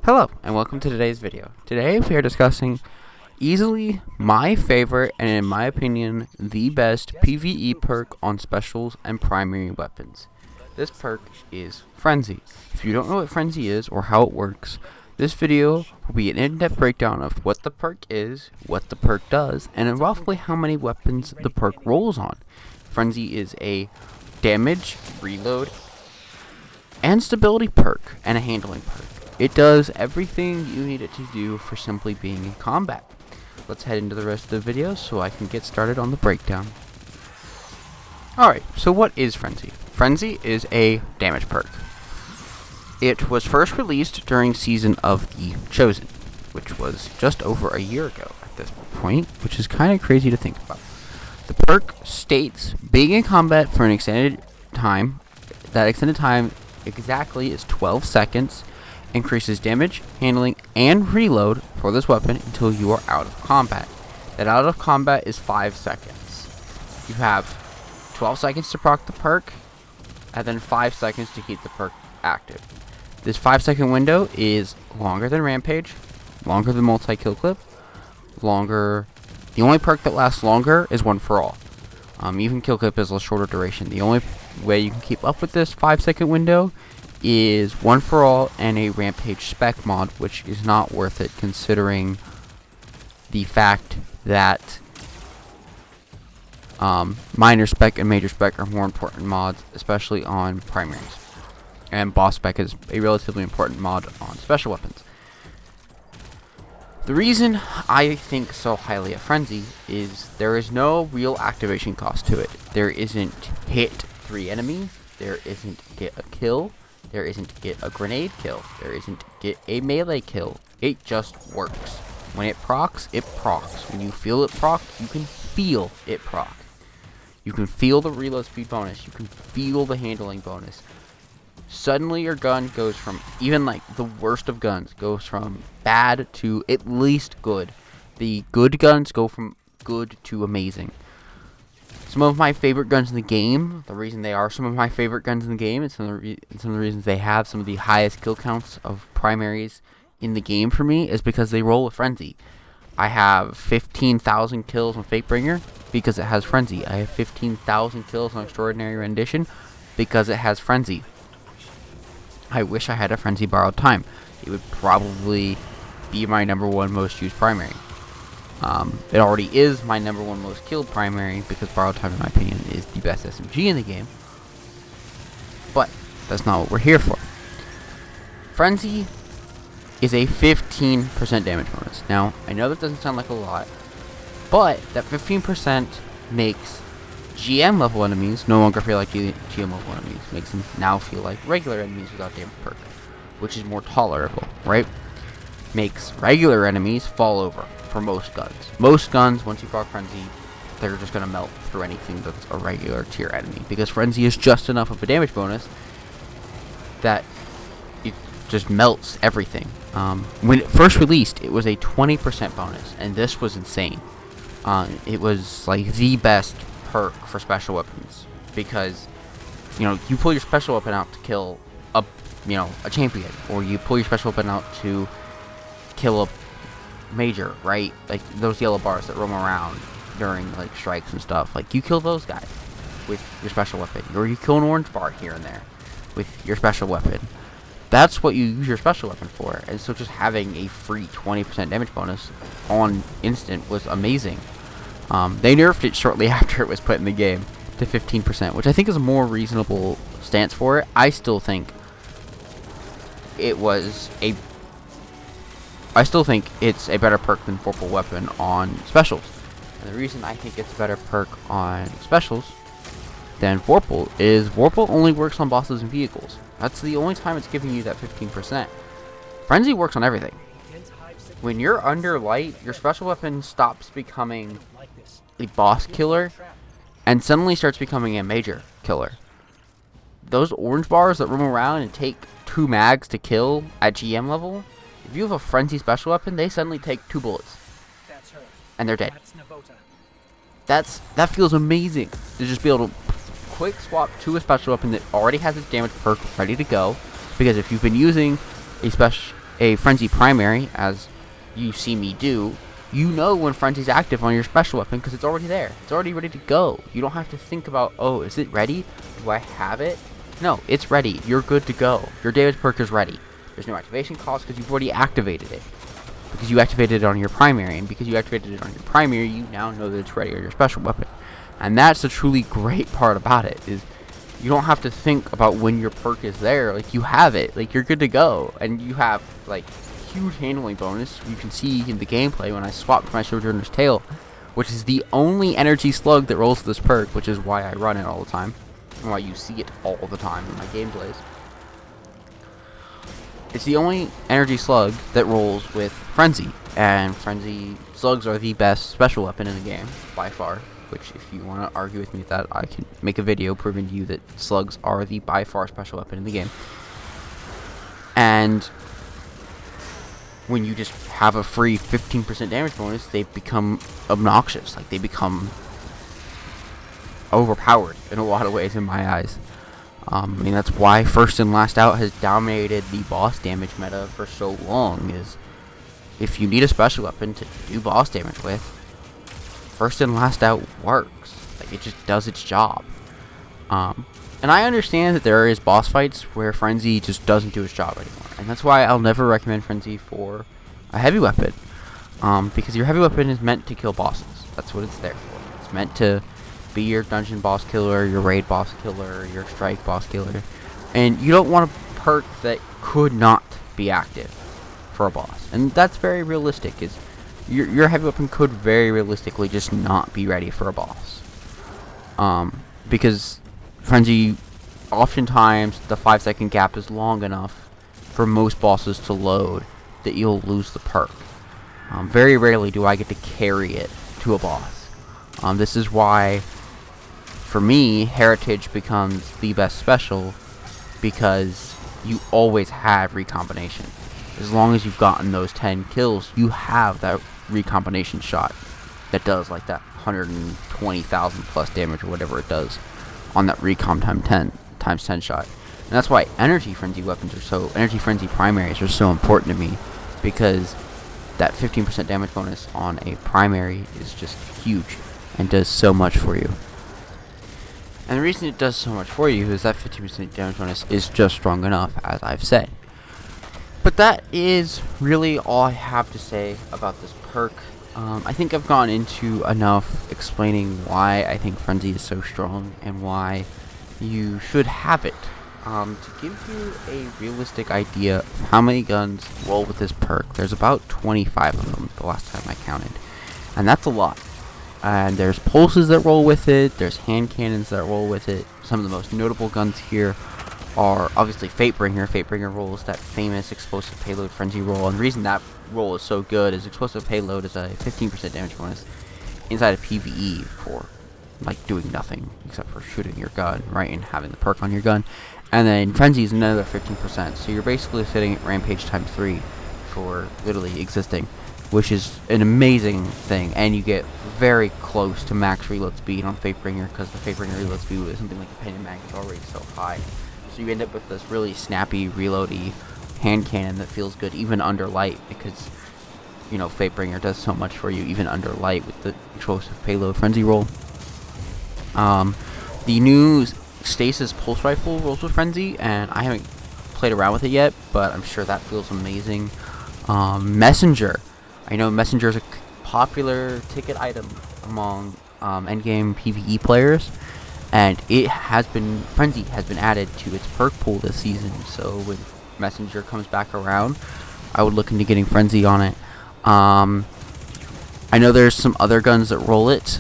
Hello, and welcome to today's video. Today we are discussing easily my favorite, and in my opinion, the best PvE perk on specials and primary weapons. This perk is Frenzy. If you don't know what Frenzy is or how it works, this video will be an in-depth breakdown of what the perk is, what the perk does, and roughly how many weapons the perk rolls on. Frenzy is a damage, reload, and stability perk, and a handling perk. It does everything you need it to do for simply being in combat. Let's head into the rest of the video so I can get started on the breakdown. Alright, so what is Frenzy? Frenzy is a damage perk. It was first released during Season of the Chosen, which was just over a year ago at this point, which is kind of crazy to think about. The perk states being in combat for an extended time. That extended time exactly is 12 seconds. Increases damage, handling, and reload for this weapon until you are out of combat. That out of combat is 5 seconds. You have 12 seconds to proc the perk, and then 5 seconds to keep the perk active. This 5-second window is longer than Rampage, longer than multi-kill clip, longer. The only perk that lasts longer is One for All. Even kill clip is a shorter duration. The only way you can keep up with this 5-second window is One for All and a Rampage spec mod, which is not worth it considering the fact that minor spec and major spec are more important mods, especially on primaries. And boss spec is a relatively important mod on special weapons. The reason I think so highly of Frenzy is there is no real activation cost to it. There isn't hit 3 enemies, there isn't get a kill, there isn't get a grenade kill, there isn't get a melee kill. It just works. When it procs, it procs. When you feel it proc, you can feel it proc. You can feel the reload speed bonus. You can feel the handling bonus. Suddenly your gun goes from, even like the worst of guns, goes from bad to at least good. The good guns go from good to amazing. Some of my favorite guns in the game, the reason they are some of my favorite guns in the game, and some of the reasons they have some of the highest kill counts of primaries in the game for me, is because they roll with Frenzy. I have 15,000 kills on Fatebringer because it has Frenzy. I have 15,000 kills on Extraordinary Rendition because it has Frenzy. I wish I had a Frenzy Borrowed Time. It would probably be my #1 most used primary. It already is my #1 most killed primary because Borrowed Time, in my opinion, is the best SMG in the game. But that's not what we're here for. Frenzy is a 15% damage bonus. Now, I know that doesn't sound like a lot, but that 15% makes GM level enemies no longer feel like GM level enemies. Makes them now feel like regular enemies without damage perk, which is more tolerable, right? Makes regular enemies fall over for most guns. Most guns, once you proc Frenzy, they're just going to melt through anything that's a regular tier enemy, because Frenzy is just enough of a damage bonus that it just melts everything. When it first released, it was a 20% bonus, and this was insane. It was like the best perk for special weapons, because you pull your special weapon out to kill a champion, or you pull your special weapon out to kill a major, right? Like those yellow bars that roam around during like strikes and stuff. Like you kill those guys with your special weapon, or you kill an orange bar here and there with your special weapon. That's what you use your special weapon for. And so just having a free 20% damage bonus on instant was amazing. They nerfed it shortly after it was put in the game to 15%, which I think is a more reasonable stance for it. I still think it's a better perk than Vorpal Weapon on specials. And the reason I think it's a better perk on specials than Vorpal is Vorpal only works on bosses and vehicles. That's the only time it's giving you that 15%. Frenzy works on everything. When you're under light, your special weapon stops becoming a boss killer and suddenly starts becoming a major killer. Those orange bars that roam around and take 2 mags to kill at GM level, if you have a Frenzy special weapon, they suddenly take 2 bullets and they're dead. That feels amazing to just be able to quick swap to a special weapon that already has its damage perk ready to go, because if you've been using a a Frenzy primary, as you see me do, you know when Frenzy's active on your special weapon because it's already there. It's already ready to go. You don't have to think about, oh, is it ready? Do I have it? No, it's ready. You're good to go. Your damage perk is ready. There's no activation cost because you've already activated it. Because you activated it on your primary, and because you activated it on your primary, you now know that it's ready on your special weapon. And that's the truly great part about it, is you don't have to think about when your perk is there. Like, you have it. Like, you're good to go. And you have, like, huge handling bonus. You can see in the gameplay when I swapped my Sojourner's Tail, which is the only energy slug that rolls this perk, which is why I run it all the time, and why you see it all the time in my gameplays. It's the only energy slug that rolls with Frenzy, and Frenzy slugs are the best special weapon in the game, by far. Which, if you want to argue with me with that, I can make a video proving to you that slugs are the by far special weapon in the game. And when you just have a free 15% damage bonus, they become obnoxious. Like, they become overpowered in a lot of ways in my eyes. I mean, that's why First and Last Out has dominated the boss damage meta for so long, is if you need a special weapon to do boss damage with, First and Last Out works. Like, it just does its job. And I understand that there is boss fights where Frenzy just doesn't do its job anymore. And that's why I'll never recommend Frenzy for a heavy weapon. Because your heavy weapon is meant to kill bosses. That's what it's there for. It's meant to be your dungeon boss killer, your raid boss killer, your strike boss killer. And you don't want a perk that could not be active for a boss. And that's very realistic. Is your heavy weapon could very realistically just not be ready for a boss. Because Frenzy, oftentimes the 5-second gap is long enough for most bosses to load that you'll lose the perk. Very rarely do I get to carry it to a boss. This is why, for me, Heritage becomes the best special, because you always have recombination. As long as you've gotten those 10 kills, you have that recombination shot that does like that 120,000 plus damage or whatever it does on that recom times 10 shot. And that's why energy frenzy primaries are so important to me, because that 15% damage bonus on a primary is just huge and does so much for you. And the reason it does so much for you is that 15% damage bonus is just strong enough, as I've said. But that is really all I have to say about this perk. I think I've gone into enough explaining why I think Frenzy is so strong and why you should have it. To give you a realistic idea of how many guns roll with this perk, there's about 25 of them the last time I counted. And that's a lot. And there's pulses that roll with it, there's hand cannons that roll with it. Some of the most notable guns here are obviously Fatebringer. Fatebringer rolls that famous explosive payload frenzy roll, and the reason that roll is so good is explosive payload is a 15% damage bonus inside of PvE for like doing nothing except for shooting your gun, right, and having the perk on your gun. And then frenzy is another 15%, so you're basically sitting at rampage times 3 for literally existing, which is an amazing thing. And you get very close to max reload speed on Fatebringer, because the Fatebringer reload speed with something like the Penny Mag is already so high. So you end up with this really snappy, reloady hand cannon that feels good even under light, because, you know, Fatebringer does so much for you even under light with the explosive payload frenzy roll. The new Stasis pulse rifle rolls with frenzy, and I haven't played around with it yet, but I'm sure that feels amazing. Messenger. I know Messenger is a popular ticket item among endgame PvE players. And Frenzy has been added to its perk pool this season, so when Messenger comes back around, I would look into getting Frenzy on it. I know there's some other guns that roll it.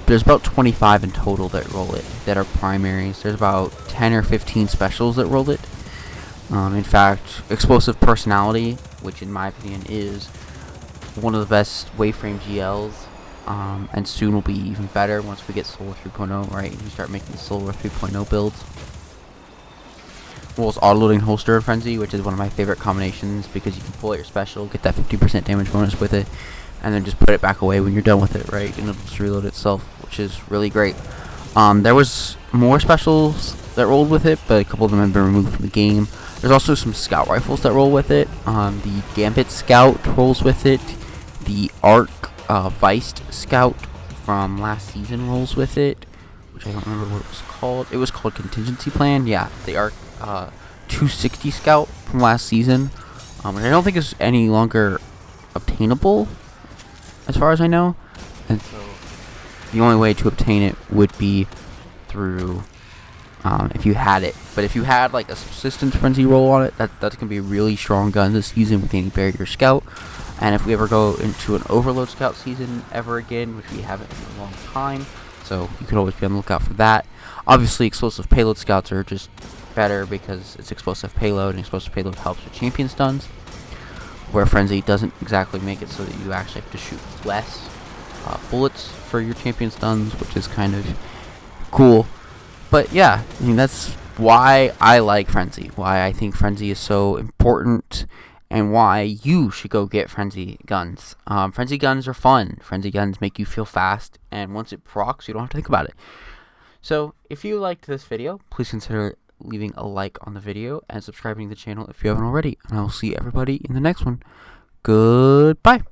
There's about 25 in total that roll it, that are primaries. There's about 10 or 15 specials that roll it. In fact, Explosive Personality, which in my opinion is one of the best Waveframe GLs, and soon will be even better once we get Solar 3.0, right, and you start making Solar 3.0 builds. Rolls auto-loading holster and frenzy, which is one of my favorite combinations, because you can pull out your special, get that 50% damage bonus with it, and then just put it back away when you're done with it, right, and it'll just reload itself, which is really great. There was more specials that rolled with it, but a couple of them have been removed from the game. There's also some scout rifles that roll with it. The Gambit Scout rolls with it. The Arc Viced Scout from last season rolls with it, which I don't remember what it was called. It was called Contingency Plan. Yeah, the Arc 260 Scout from last season, which I don't think is any longer obtainable, as far as I know. And so the only way to obtain it would be through if you had it. But if you had like a Subsistence Frenzy roll on it, that's gonna be a really strong gun this season with any Barrier Scout. And if we ever go into an Overload Scout season ever again, which we haven't in a long time, so you could always be on the lookout for that. Obviously, Explosive Payload Scouts are just better because it's explosive payload, and explosive payload helps with champion stuns, where Frenzy doesn't exactly make it so that you actually have to shoot less bullets for your champion stuns, which is kind of cool. But yeah, I mean, that's why I like Frenzy, why I think Frenzy is so important, and why you should go get Frenzy guns. Frenzy guns are fun. Frenzy guns make you feel fast, and once it procs, you don't have to think about it. So if you liked this video, please consider leaving a like on the video and subscribing to the channel if you haven't already. And I will see everybody in the next one. Goodbye.